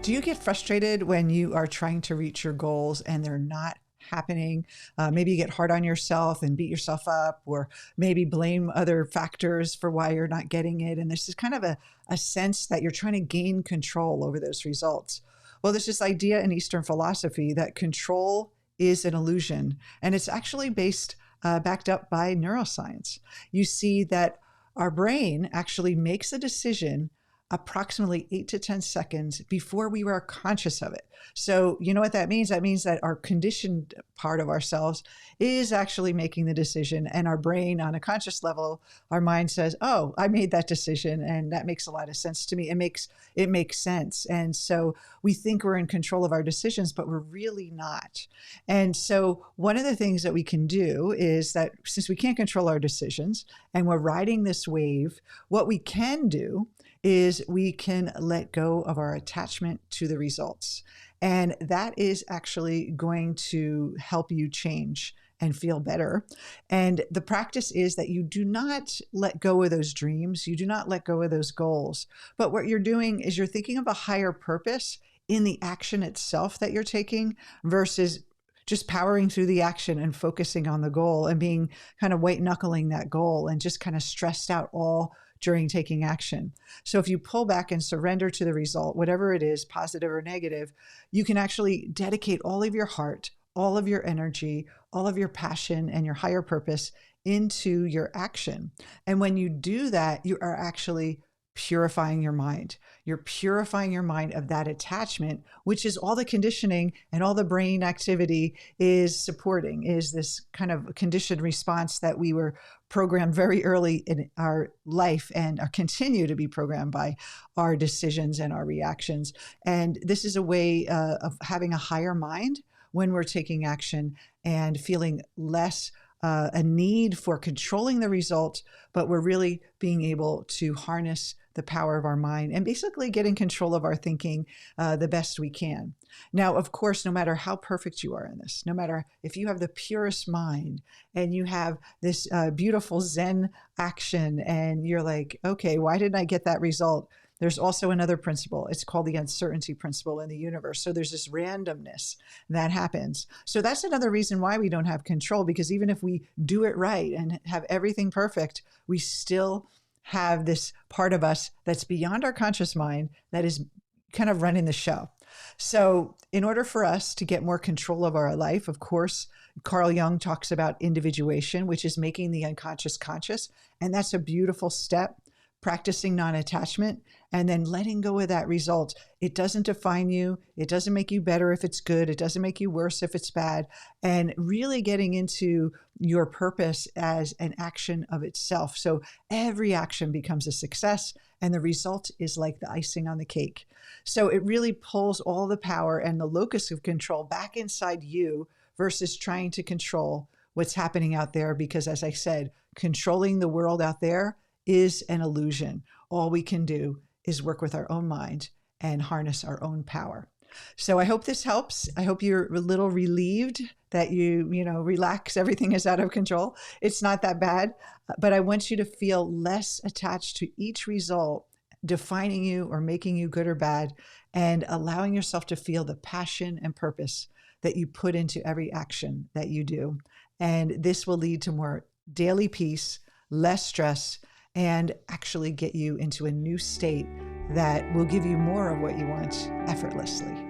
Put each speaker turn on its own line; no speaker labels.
Do you get frustrated when you are trying to reach your goals and they're not happening? Maybe you get hard on yourself and beat yourself up, or maybe blame other factors for why you're not getting it. And there's this kind of a sense that you're trying to gain control over those results. Well, there's this idea in Eastern philosophy that control is an illusion, and it's actually backed up by neuroscience. You see that our brain actually makes a decision approximately 8 to 10 seconds before we were conscious of it. So you know what that means? That means that our conditioned part of ourselves is actually making the decision, and our brain on a conscious level, our mind says, oh, I made that decision and that makes a lot of sense to me. It makes sense. And so we think we're in control of our decisions, but we're really not. And so one of the things that we can do is that since we can't control our decisions and we're riding this wave, what we can do is we can let go of our attachment to the results. And that is actually going to help you change and feel better. And the practice is that you do not let go of those dreams. You do not let go of those goals. But what you're doing is you're thinking of a higher purpose in the action itself that you're taking versus just powering through the action and focusing on the goal and being kind of white knuckling that goal and just kind of stressed out all during taking action. So if you pull back and surrender to the result, whatever it is, positive or negative, you can actually dedicate all of your heart, all of your energy, all of your passion and your higher purpose into your action. And when you do that, you are actually purifying your mind. You're purifying your mind of that attachment, which is all the conditioning and all the brain activity is supporting, is this kind of conditioned response that we were programmed very early in our life and are continue to be programmed by our decisions and our reactions. And this is a way of having a higher mind when we're taking action and feeling less a need for controlling the result, but we're really being able to harness the power of our mind and basically get in control of our thinking the best we can. Now, of course, no matter how perfect you are in this, no matter if you have the purest mind and you have this beautiful Zen action and you're like, okay, why didn't I get that result? There's also another principle. It's called the uncertainty principle in the universe. So there's this randomness that happens. So that's another reason why we don't have control, because even if we do it right and have everything perfect, we still have this part of us that's beyond our conscious mind that is kind of running the show. So in order for us to get more control of our life, of course, Carl Jung talks about individuation, which is making the unconscious conscious. And that's a beautiful step. Practicing non-attachment and then letting go of that result. It doesn't define you. It doesn't make you better if it's good. It doesn't make you worse if it's bad. And really getting into your purpose as an action of itself. So every action becomes a success and the result is like the icing on the cake. So it really pulls all the power and the locus of control back inside you versus trying to control what's happening out there. Because as I said, controlling the world out there is an illusion. All we can do is work with our own mind and harness our own power. So I hope this helps. I hope you're a little relieved that you relax. Everything is out of control. It's not that bad, but I want you to feel less attached to each result defining you or making you good or bad, and allowing yourself to feel the passion and purpose that you put into every action that you do. And this will lead to more daily peace, less stress, and actually get you into a new state that will give you more of what you want effortlessly.